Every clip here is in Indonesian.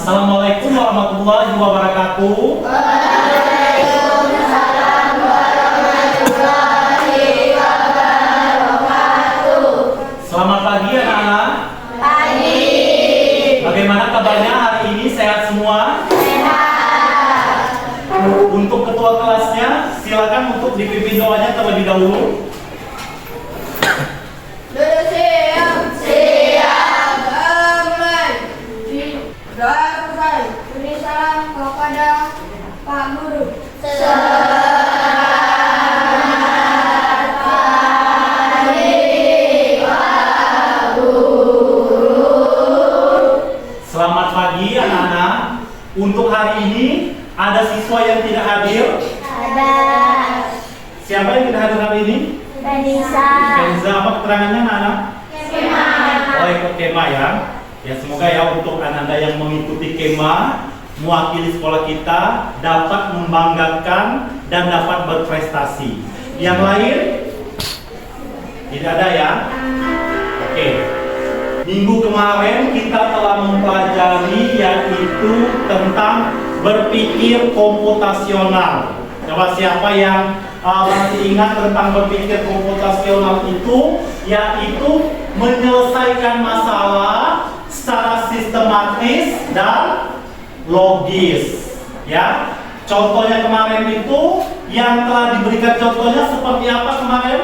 Assalamualaikum warahmatullahi wabarakatuh. Waalaikumsalam warahmatullahi wabarakatuh. Selamat pagi anak-anak. Pagi. Bagaimana kabarnya hari ini? Sehat semua? Sehat. Untuk ketua kelasnya, silakan untuk dipimpin doanya terlebih dahulu. Duduk siap. Siap. Aman. Doa selesai. Beri salam kepada Pak Guru. Selamat pagi Pak Guru. Selamat pagi anak-anak. Untuk hari ini ada siswa yang tidak hadir. Ada. Siapa yang tidak hadir hari ini? Benisa. Kenza, apa keterangannya anak-anak? Kema. Oh, ikut kema ya. Ya, semoga ya untuk anak-anak yang mengikuti kema mewakili sekolah kita dapat membanggakan dan dapat berprestasi. Yang lain? Tidak ada ya? Oke. Minggu kemarin kita telah mempelajari yaitu tentang berpikir komputasional. Coba siapa yang masih ingat tentang berpikir komputasional itu, yaitu menyelesaikan masalah secara sistematis dan logis. Ya, contohnya kemarin itu yang telah diberikan contohnya seperti apa kemarin?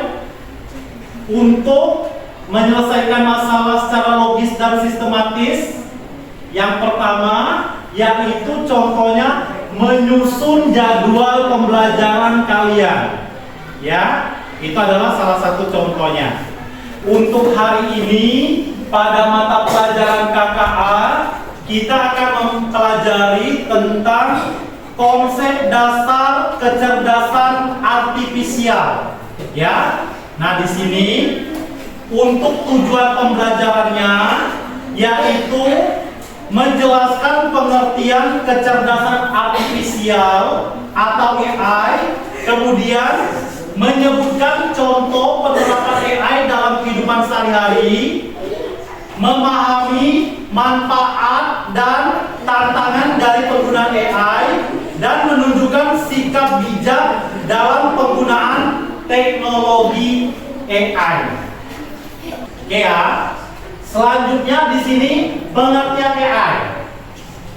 Untuk menyelesaikan masalah secara logis dan sistematis, yang pertama yaitu contohnya menyusun jadwal pembelajaran kalian. Ya, itu adalah salah satu contohnya. Untuk hari ini pada mata pelajaran KKA kita akan mempelajari tentang konsep dasar kecerdasan artifisial. Ya. Nah, di sini untuk tujuan pembelajarannya yaitu menjelaskan pengertian kecerdasan artifisial atau AI, kemudian menyebutkan contoh penerapan AI dalam kehidupan sehari-hari, memahami manfaat dan tantangan dari penggunaan AI, dan menunjukkan sikap bijak dalam penggunaan teknologi AI. Oke ya. Selanjutnya di sini pengertian AI.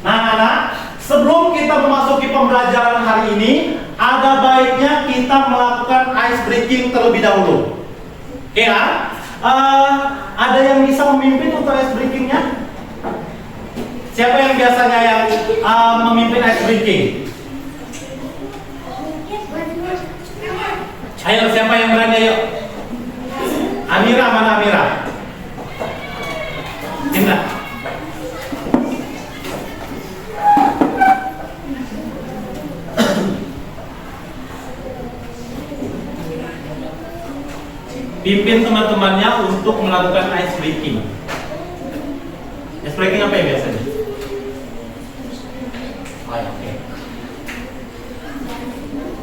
Nah, anak, sebelum kita memasuki pembelajaran hari ini, ada baiknya kita melakukan ice breaking terlebih dahulu. Oke ya? Ada yang bisa memimpin untuk ice breakingnya? Siapa yang biasanya yang memimpin ice breaking? Ayo, siapa yang berani? Ayo. Amira, mana Amira? Indra. Pimpin teman-temannya untuk melakukan ice breaking. Ice breaking apa ya biasanya? Oke.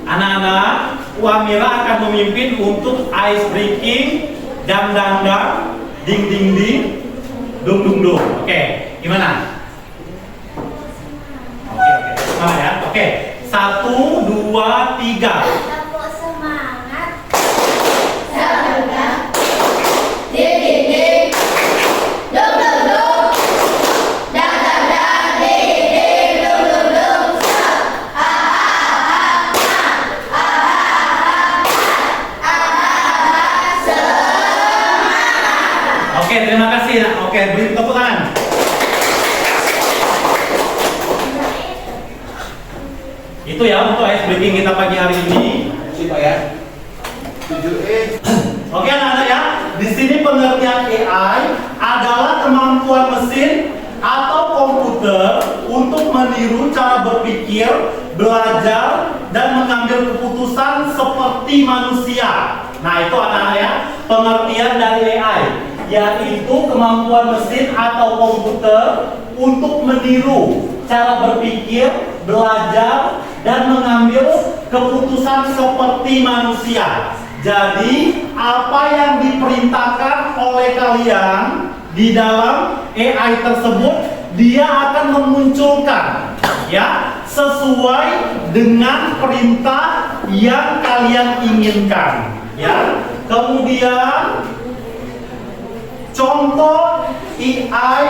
Anak-anak, Amira akan memimpin untuk ice breaking, dang dang dang, ding ding ding, dung dung dung. Oke, gimana? Oke. Semangat ya. Oke. 1, 2, 3. Tepuk semangat. Semangat. Ding ding ding. Dung dung dung. Dang dang dang. Ding ding dung dung dung. Oke, terima kasih. Oke, beri tepuk tangan. Itu ya untuk ice breaking kita pagi hari ini. Pak ya. 7E. Oke anak-anak ya, di sini pengertian AI adalah kemampuan mesin atau komputer untuk meniru cara berpikir, belajar, dan mengambil keputusan seperti manusia. Nah itu anak-anak ya, pengertian dari AI, yaitu kemampuan mesin atau komputer untuk meniru cara berpikir, belajar, dan mengambil keputusan seperti manusia. Jadi, apa yang diperintahkan oleh kalian di dalam AI tersebut dia akan memunculkan ya sesuai dengan perintah yang kalian inginkan ya. Kemudian contoh AI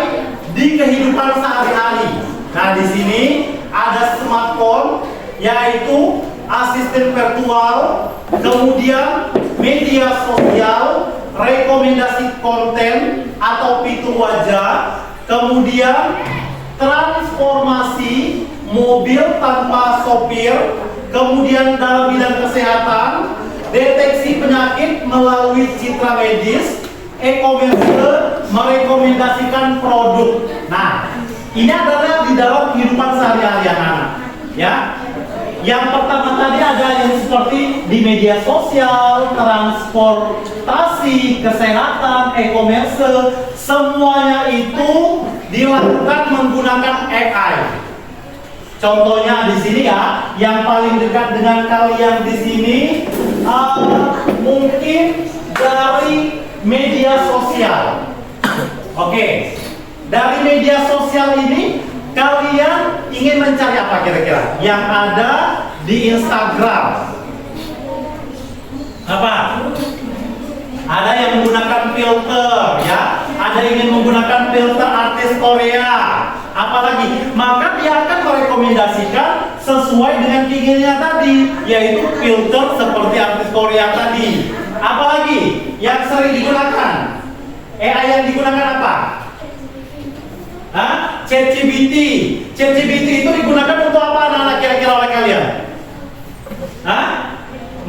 di kehidupan sehari-hari. Nah, di sini ada smartphone yaitu asisten virtual, kemudian media sosial, rekomendasi konten atau fitur wajah, kemudian transformasi mobil tanpa sopir, kemudian dalam bidang kesehatan, deteksi penyakit melalui citra medis, e-commerce, merekomendasikan produk. Nah, ini adalah di dalam kehidupan sehari-hari anak-anak ya. Yang pertama tadi ada yang seperti di media sosial, transportasi, kesehatan, e-commerce, semuanya itu dilakukan menggunakan AI. Contohnya di sini ya, yang paling dekat dengan kalian di sini mungkin dari media sosial. Oke, dari media sosial ini kalian ingin mencari apa kira-kira? Yang ada di Instagram. Apa? Ada yang menggunakan filter ya. Ada yang ingin menggunakan filter artis Korea. Apalagi, maka dia akan merekomendasikan sesuai dengan keinginannya tadi, yaitu filter seperti artis Korea tadi. Apalagi yang sering digunakan? AI yang digunakan apa? ChatGPT. ChatGPT itu digunakan untuk apa anak-anak kira-kira oleh kalian?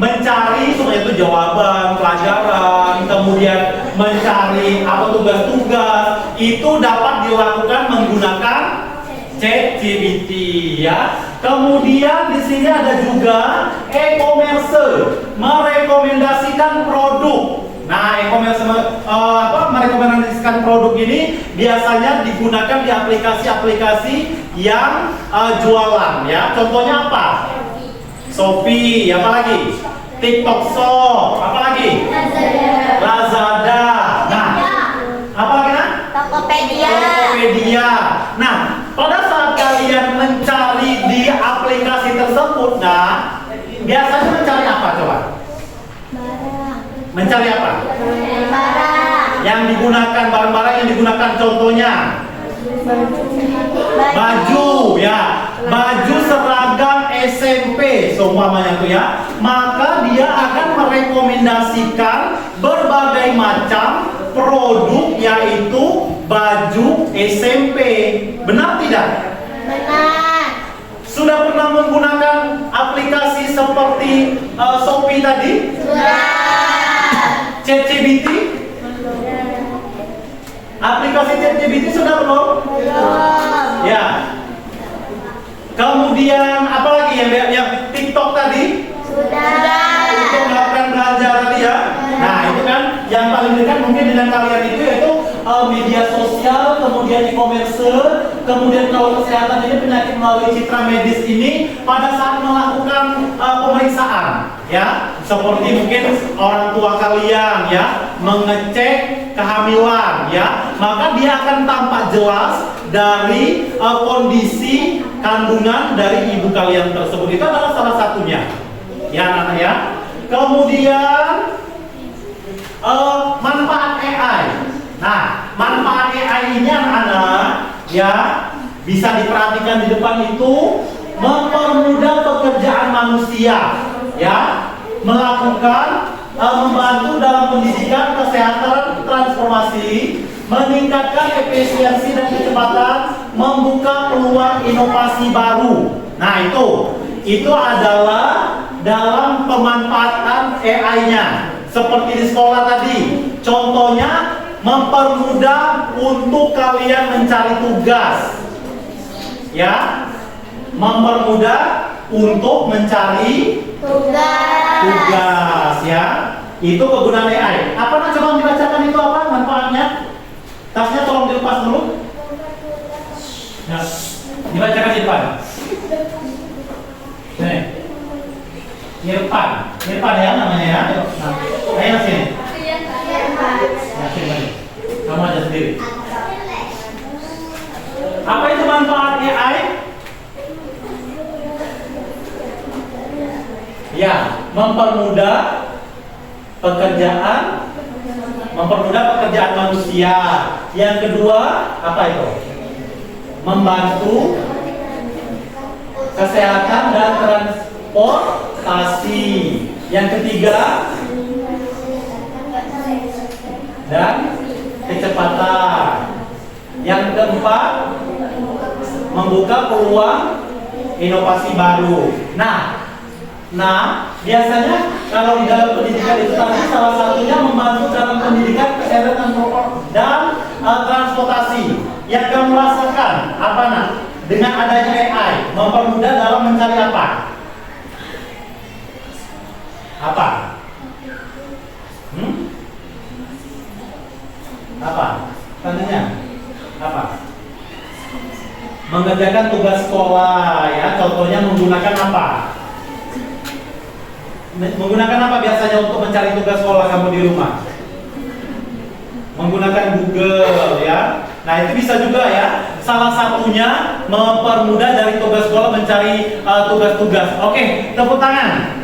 Mencari itu jawaban pelajaran, kemudian mencari apa tugas-tugas itu dapat dilakukan menggunakan ChatGPT ya. Kemudian di sini ada juga e-commerce, merekomendasikan produk. Nah, e-commerce merekomendasikan produk ini biasanya digunakan di aplikasi-aplikasi yang jualan ya. Contohnya apa? Shopee, apa lagi? TikTok Shop, apa lagi? Lazada. Nah, apa lagi? Tokopedia. Nah, pada saat kalian mencari di aplikasi tersebut, nah, biasanya mencari apa coba? Mencari apa? Yang digunakan, barang-barang yang digunakan contohnya baju ya, baju seragam SMP seumpamanya itu ya. Maka dia akan merekomendasikan berbagai macam produk yaitu baju SMP. Benar tidak? Benar. Sudah pernah menggunakan aplikasi seperti Shopee tadi? Sudah. ChatGPT? Aplikasi ChatGPT sudah belum? Belum. Ya. Kemudian apa lagi yang TikTok tadi? Sudah. Untuk melakukan belanja tadi ya. Nah, itu kan yang paling dekat mungkin dengan kalian itu yaitu media sosial, kemudian e-commerce, kemudian kalau kesehatan ini penyakit melalui citra medis ini pada saat melakukan pemeriksaan ya, seperti mungkin orang tua kalian ya mengecek kehamilan ya, maka dia akan tampak jelas dari kondisi kandungan dari ibu kalian tersebut. Itu adalah salah satunya ya anak-anak ya. Kemudian manfaat AI. Nah, manfaat AI ini anak-anak ya bisa diperhatikan di depan itu mempermudah pekerjaan manusia ya, melakukan membantu dalam pendidikan, kesehatan, transformasi, meningkatkan efisiensi dan kecepatan, membuka peluang inovasi baru. Nah, itu adalah dalam pemanfaatan AI-nya. Seperti di sekolah tadi, contohnya mempermudah untuk kalian mencari tugas ya, mempermudah untuk mencari tugas ya. Itu kegunaan AI. Apa nak coba dibacakan itu apa manfaatnya? Tasnya tolong dilepas dulu. Nah, dibacakan di depan. Nih. Irfan ya namanya ya. Nah, ayo sini. Kamu aja sendiri. Apa itu manfaat AI? Ya, mempermudah pekerjaan manusia. Yang kedua, apa itu? Membantu kesehatan dan transportasi. Yang ketiga, dan kecepatan. Yang keempat, membuka peluang inovasi baru. Nah, biasanya kalau di dalam pendidikan itu tadi salah satunya membantu dalam pendidikan kesehatan dan transportasi. Yang kamu rasakan apa nak? Dengan adanya AI mempermudah dalam mencari apa? Apa? Apa? Tandanya apa? Mengerjakan tugas sekolah ya. Contohnya menggunakan apa? Menggunakan apa biasanya untuk mencari tugas sekolah kamu di rumah? Menggunakan Google ya. Nah itu bisa juga ya. Salah satunya mempermudah dari tugas sekolah mencari tugas-tugas. Oke, tepuk tangan.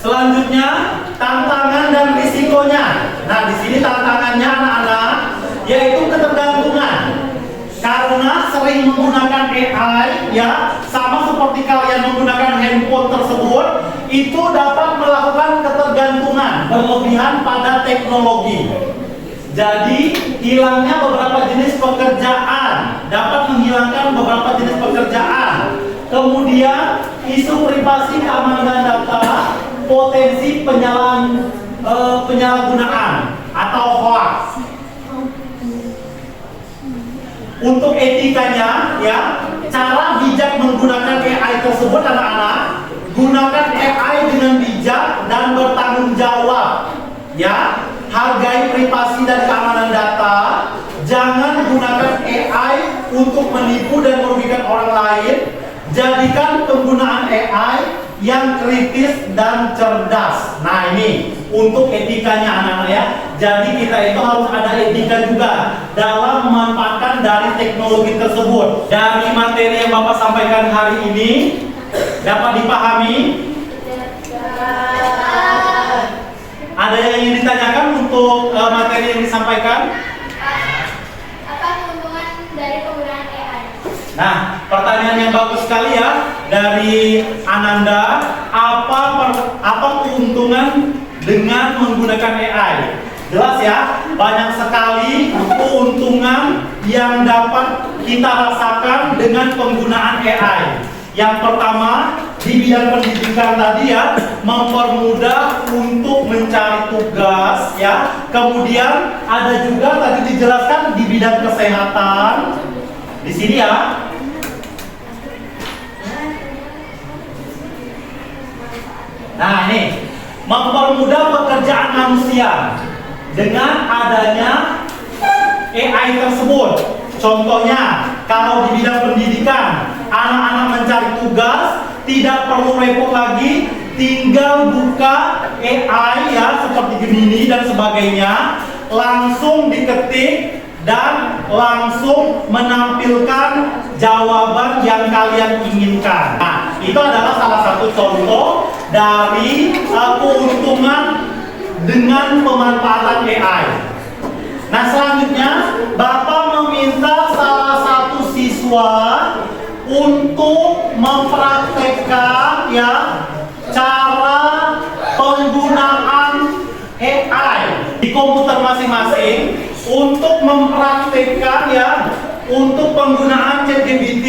Selanjutnya tantangan dan risikonya. Nah di sini tantangannya anak-anak yaitu ketergantungan. Karena sering menggunakan AI ya, sama seperti kalian menggunakan handphone tersebut, itu dapat melakukan ketergantungan berlebihan pada teknologi. Jadi hilangnya beberapa jenis pekerjaan, dapat menghilangkan beberapa jenis pekerjaan. Kemudian isu privasi keamanan data, potensi penyalahgunaan atau hoax. Untuk etikanya ya, cara bijak menggunakan AI tersebut anak-anak, gunakan AI dengan bijak dan bertanggung jawab ya. Hargai privasi dan keamanan data. Jangan gunakan AI untuk menipu dan merugikan orang lain. Jadikan penggunaan AI yang kritis dan cerdas. Nah ini untuk etikanya anak-anak ya. Jadi kita itu harus ada etika juga dalam memanfaatkan dari teknologi tersebut. Dari materi yang Bapak sampaikan hari ini dapat dipahami? Ada yang ingin ditanyakan untuk materi yang disampaikan? Apa keuntungan dari penggunaan AI? Nah, pertanyaan yang bagus sekali ya dari Ananda. Apa keuntungan dengan menggunakan AI? Jelas ya, banyak sekali keuntungan yang dapat kita rasakan dengan penggunaan AI. Yang pertama, di bidang pendidikan tadi ya, mempermudah untuk mencari tugas ya. Kemudian ada juga tadi dijelaskan di bidang kesehatan. Di sini ya. Nah, ini mempermudah pekerjaan manusia dengan adanya AI tersebut. Contohnya, kalau di bidang pendidikan, anak-anak mencari tugas tidak perlu repot lagi, tinggal buka AI ya seperti Gemini dan sebagainya, langsung diketik dan langsung menampilkan jawaban yang kalian inginkan. Nah, itu adalah salah satu contoh dari keuntungan dengan pemanfaatan AI. Nah, selanjutnya Bapak meminta salah satu siswa untuk mempraktekkan ya cara penggunaan AI di komputer masing-masing untuk mempraktekkan ya untuk penggunaan ChatGPT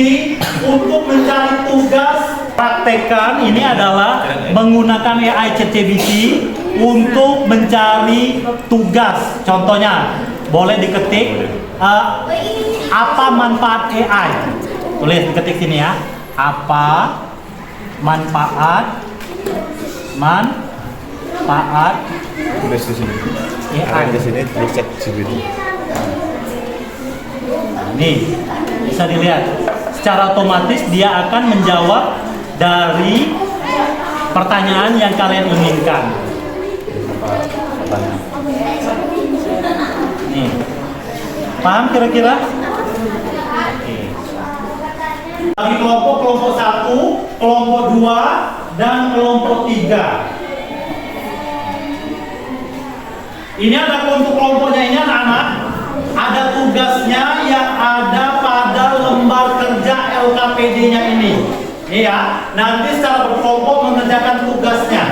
untuk mencari tugas. Praktekkan ini adalah menggunakan AI ChatGPT untuk mencari tugas. Contohnya boleh diketik apa manfaat AI. Tulis diketik sini ya. Apa manfaat Tulis di sini. AI. Di sini cek ChatGPT. Nih, bisa dilihat. Secara otomatis dia akan menjawab dari pertanyaan yang kalian inginkan. Nih. Paham kira-kira? Oke. Bagi kelompok 1, kelompok 2, dan kelompok 3. Ini ada untuk kelompoknya ini anak-anak. Ada tugasnya yang ada pada lembar kerja LKPD-nya ini. Ini ya, nanti secara berkelompok mengerjakan tugasnya.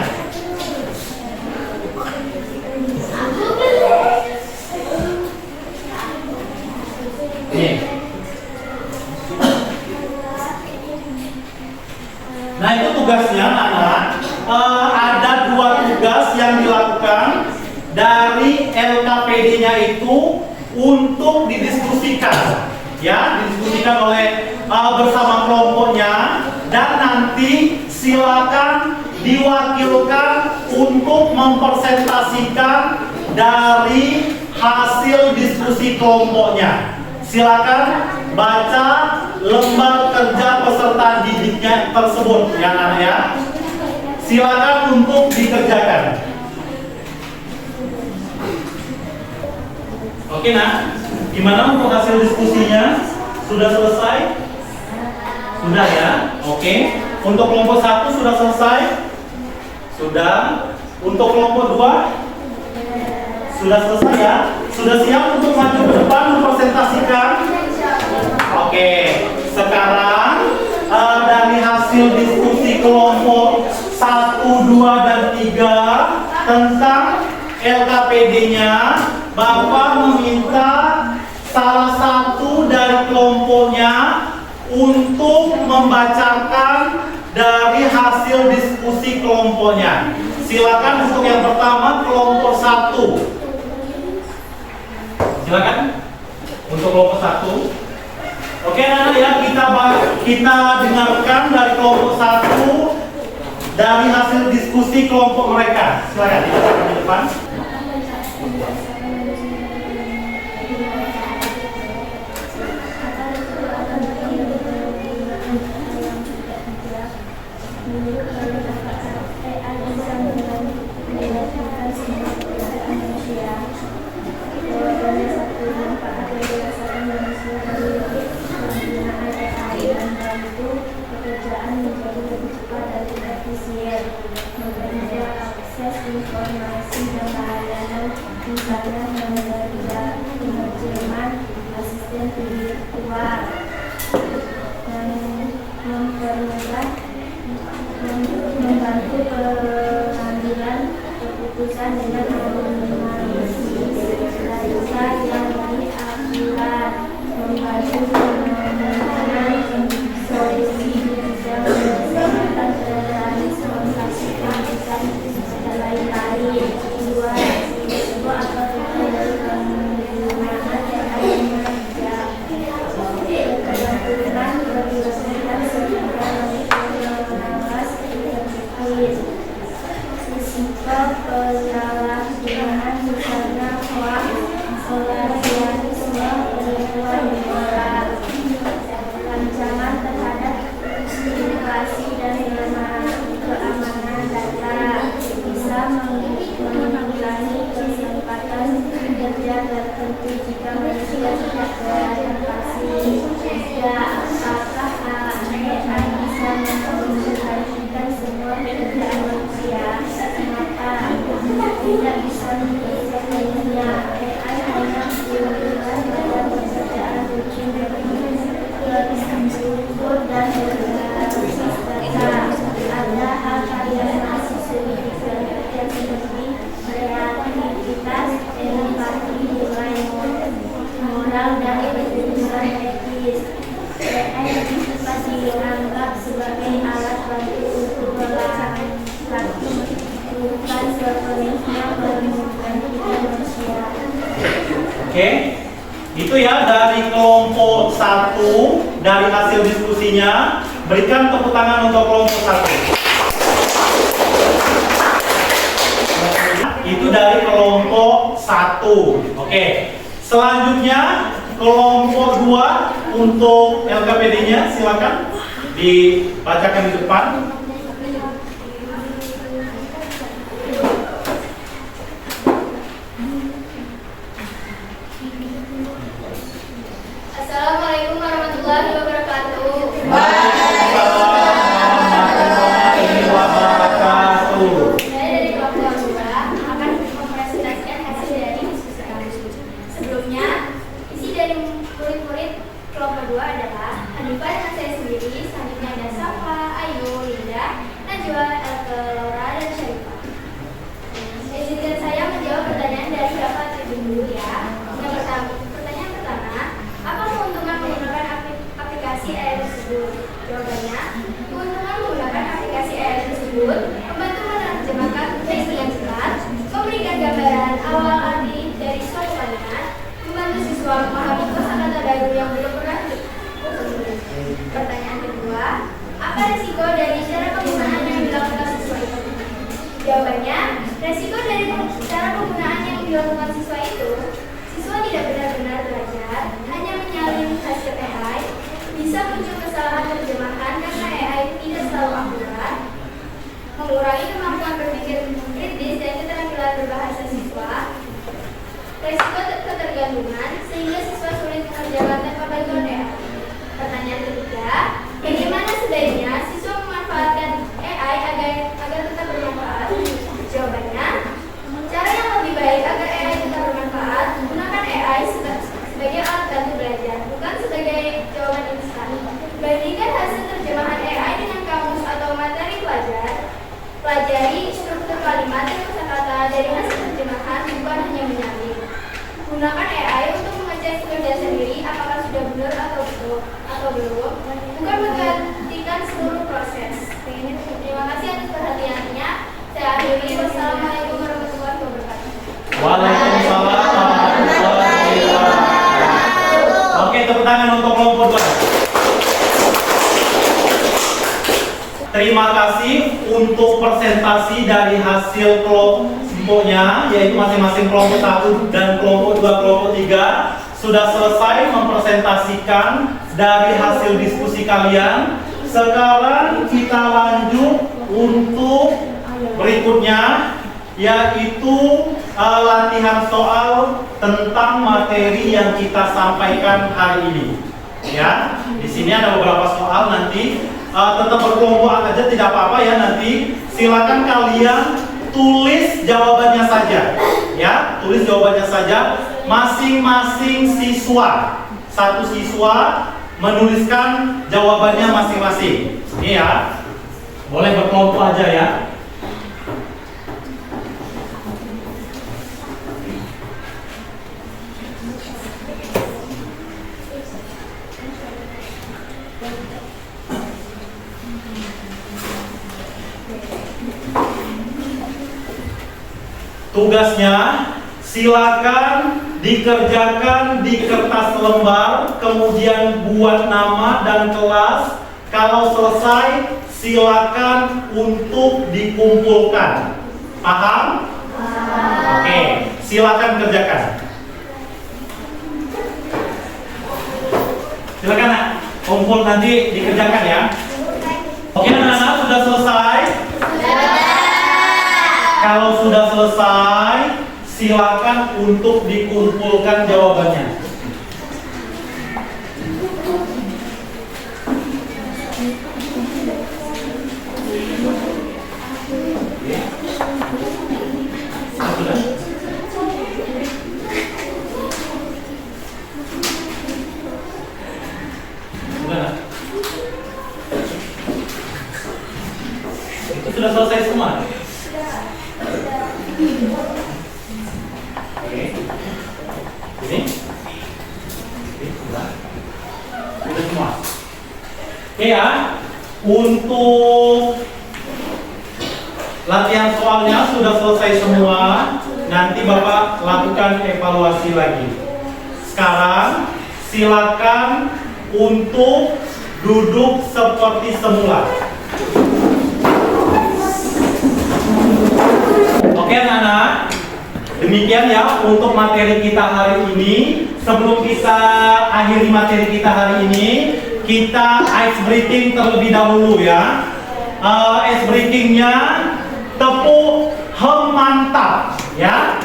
Nih. Nah itu tugasnya anak-anak. Ada 2 tugas yang dilakukan dari LKPD-nya itu untuk didiskusikan, ya, didiskusikan oleh bersama kelompoknya, dan nanti silakan diwakilkan untuk mempresentasikan dari hasil diskusi kelompoknya. Silakan baca lembar kerja peserta didiknya tersebut, ya anak ya. Silakan untuk dikerjakan. Oke nah, gimana untuk hasil diskusinya? Sudah selesai? Sudah ya? Oke. Untuk kelompok 1 sudah selesai? Sudah. Untuk kelompok 2? Sudah selesai ya? Sudah siap untuk maju ke depan mempresentasikan? Oke. Sekarang dari hasil diskusi kelompok 1, 2, dan 3 tentang LKPD-nya, Bapak meminta salah satu dari kelompoknya untuk membacakan dari hasil diskusi kelompoknya. Silakan untuk yang pertama kelompok 1. Silakan untuk kelompok 1. Oke, nah ya kita dengarkan dari kelompok 1 dari hasil diskusi kelompok mereka. Silakan dibacakan di depan. Informasi dan layanan misalnya menerima penerjemahan asisten virtual mempermudah membantu pengambilan keputusan dengan menganalisis data yang lebih akurat, membantu penanganan solusi bidang kesehatan transportasi dan lain-lain. Dua, sebuah aplikasi dari penggunaan AI kerja kebetulan berlangsung sehingga mengawas efektif risiko penyalahgunaan misalnya hoax, kolonialisme, penipuan moral, ancaman terhadap privasi dan keamanan data, bisa mengurangi kesempatan kerja tertentu jika manusia tidak beradaptasi. Tiga, apakah AI bisa menggantikan semua pekerjaan manusia? Maka tidak bisa sepenuhnya. AI hanya melakukan pada pekerjaan rutin berstruktur dan berbasis data. Ada hal-hal yang masih sulit dikerjakan seperti kreativitas, empati, nilai moral, dan keputusan etis. AI dapat dianggap sebagai alat bantu untuk melengkapi, bukan sepenuhnya menggantikan manusia. Oke, itu ya dari kelompok 1 dari hasil diskusinya. Berikan tepuk tangan untuk kelompok 1. Itu dari kelompok 1. Oke. Selanjutnya kelompok 2 untuk LKPD-nya, silakan dibacakan di depan. Assalamualaikum warahmatullahi wabarakatuh. Warahmatullahi wabarakatuh. Saya dari kelompok 2 akan mempresentasikan hasil dari diskusi kami. Sebelumnya, isi dari murid-murid kelompok 2 adalah Hanifah dengan saya sendiri, selanjutnya ada Safa, Ayu, Linda, Najwa, Elke, Laura, dan Syarifah. Izinkan saya menjawab pertanyaan dari Bapak terlebih dulu ya. Pertanyaan pertama, apa keuntungan menggunakan aplikasi AI tersebut? Jawabannya, keuntungan menggunakan aplikasi AI tersebut membantu menerjemahkan teks dengan jelas, memberikan gambaran awal arti dari suatu kalimat, membantu siswa memahami kosakata baru yang belum pernah ditemui. Pertanyaan kedua, apa risiko dari cara penggunaan yang dilakukan siswa itu? Jawabannya, resiko dari cara penggunaan yang dilakukan siswa itu, siswa tidak benar-benar belajar, hanya menyalin hasil AI, bisa muncul kesalahan terjemahan karena AI tidak selalu akurat, mengurangi kemampuan berpikir kritis dan keterampilan berbahasa siswa, resiko ketergantungan sehingga siswa sulit mengerjakan tanpa bantuan AI. Pertanyaan ketiga, bagaimana sebaiknya siswa memanfaatkan AI agar tetap bermanfaat? Jawabannya, cara yang lebih baik agar AI tetap bermanfaat, gunakan AI sebagai alat bantu belajar, bukan sebagai jawaban instan. Bandingkan hasil terjemahan AI dengan kamus atau materi pelajar. Pelajari struktur kalimat dan kosakata dari hasil terjemahan, bukan hanya menyalin. Gunakan AI untuk mengecek kerja sendiri apakah sudah benar atau belum, bukan menggantikan seluruh proses. Terima kasih atas perhatiannya. Saya akhiri. Wassalamualaikum warahmatullahi wabarakatuh. Waalaikumsalam warahmatullahi wabarakatuh. Oke, tepuk tangan untuk kelompok 2. Terima kasih untuk presentasi dari hasil kelompoknya, yaitu masing-masing kelompok 1 dan kelompok 2, kelompok 3 sudah selesai mempresentasikan dari hasil diskusi kalian. Sekarang kita lanjut untuk berikutnya, yaitu latihan soal tentang materi yang kita sampaikan hari ini. Ya, di sini ada beberapa soal nanti. Tetap berkelompok aja tidak apa-apa ya, nanti silakan kalian tulis jawabannya saja ya, tulis jawabannya saja masing-masing siswa, satu siswa menuliskan jawabannya masing-masing. Ini ya, boleh berkelompok aja ya. Tugasnya silakan dikerjakan di kertas lembar, kemudian buat nama dan kelas. Kalau selesai, silakan untuk dikumpulkan. Paham? Oke, silakan kerjakan. Silakan nak, kumpul nanti dikerjakan ya. Oke anak-anak, sudah selesai? Kalau sudah selesai, silakan untuk dikumpulkan jawabannya. Itu sudah selesai semua. Oke. Ini. Sudah semua. Oke ya. Untuk latihan soalnya sudah selesai semua. Nanti Bapak lakukan evaluasi lagi. Sekarang silakan untuk duduk seperti semula. Oke anak-anak, demikian ya untuk materi kita hari ini. Sebelum kita akhiri materi kita hari ini, kita ice breaking terlebih dahulu ya. Ice breakingnya tepuk hem mantap ya.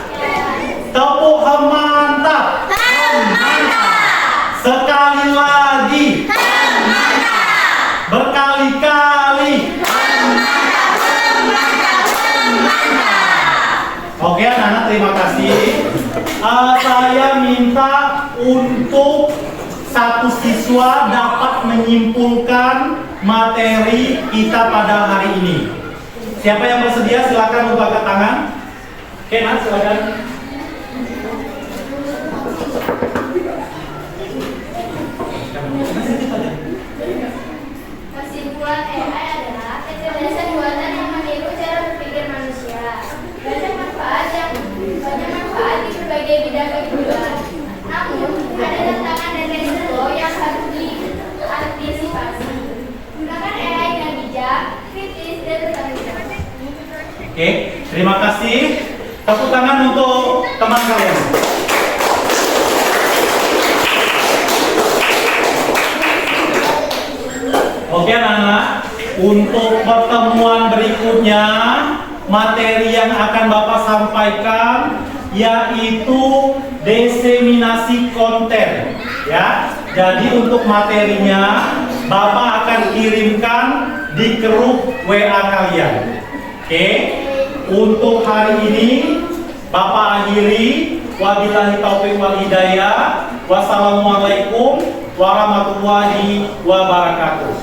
Tepuk hem mantap. lagi. Berkali-kali. Oke anak-anak, terima kasih. Saya minta untuk satu siswa dapat menyimpulkan materi kita pada hari ini. Siapa yang bersedia silakan untuk angkat tangan. Oke, Mas, silakan. Kesimpulan AI adalah kecerdasan buatan yang meniru cara berpikir manusia. Banyak manfaat di berbagai bidang kehidupan. Namun, ada tantangan dan resiko yang harus diantisipasi. Gunakan AI dengan bijak, kritis, dan bertanggung jawab. Oke, terima kasih. Tepuk tangan untuk teman kalian. Oke anak-anak, untuk pertemuan berikutnya materi yang akan Bapak sampaikan yaitu diseminasi konten ya. Jadi untuk materinya Bapak akan kirimkan di grup WA kalian. Oke, untuk hari ini Bapak akhiri. Wabillahi taufiq wal hidayah. Wassalamualaikum warahmatullahi wabarakatuh.